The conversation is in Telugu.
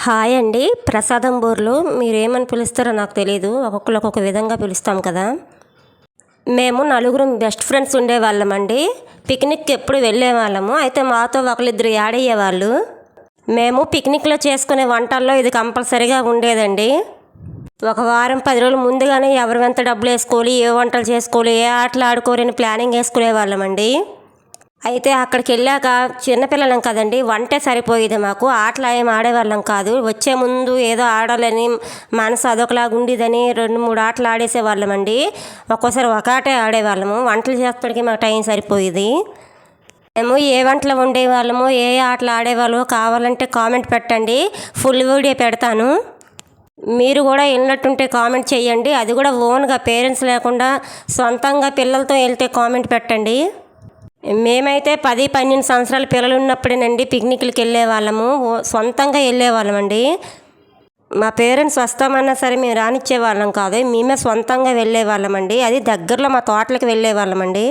హాయ్ అండి. ప్రసాదం బూర్లు మీరేమని పిలుస్తారో నాకు తెలీదు. ఒక్కొక్కరు ఒక్కొక్క విధంగా పిలుస్తాం కదా. మేము నలుగురం బెస్ట్ ఫ్రెండ్స్ ఉండేవాళ్ళమండి. పిక్నిక్కి ఎప్పుడు వెళ్ళేవాళ్ళము. అయితే మాతో ఒకళ్ళిద్దరు యాడ్ అయ్యేవాళ్ళు. మేము పిక్నిక్లో చేసుకునే వంటల్లో ఇది కంపల్సరీగా ఉండేదండి. ఒక వారం 10 రోజులు ముందుగానే ఎవరు ఎంత డబ్బులు వేసుకోవాలి, ఏ వంటలు చేసుకోవాలి, ఏ ఆటలు ఆడుకోవాలని ప్లానింగ్ వేసుకునే వాళ్ళమండి. అయితే అక్కడికి వెళ్ళాక చిన్నపిల్లలం కదండి, వంటే సరిపోయేది మాకు. ఆటలు ఏం ఆడేవాళ్ళం కాదు. వచ్చే ముందు ఏదో ఆడాలని మనసు అదొకలాగా ఉండేదని 2-3 ఆటలు ఆడేసేవాళ్ళమండి. ఒక్కోసారి ఒక ఆటే ఆడేవాళ్ళము. వంటలు చేసేప్పటికి మాకు టైం సరిపోయేది. మేము ఏ వంటలు వండేవాళ్ళము, ఏ ఆటలు ఆడేవాళ్ళమో కావాలంటే కామెంట్ పెట్టండి, ఫుల్ వీడియో పెడతాను. మీరు కూడా వెళ్ళినట్టుంటే కామెంట్ చేయండి. అది కూడా ఓన్గా పేరెంట్స్ లేకుండా సొంతంగా పిల్లలతో వెళ్తే కామెంట్ పెట్టండి. మేమైతే 10-12 సంవత్సరాల పిల్లలు ఉన్నప్పుడేనండి పిక్నిక్లకి వెళ్ళేవాళ్ళము. సొంతంగా వెళ్ళేవాళ్ళమండి. మా పేరెంట్స్ వస్తామన్నా సరే మేము రానిచ్చేవాళ్ళం కాదు. మేమే సొంతంగా వెళ్ళేవాళ్ళమండి. అది దగ్గరలో మా తోటలకు వెళ్ళేవాళ్ళమండి.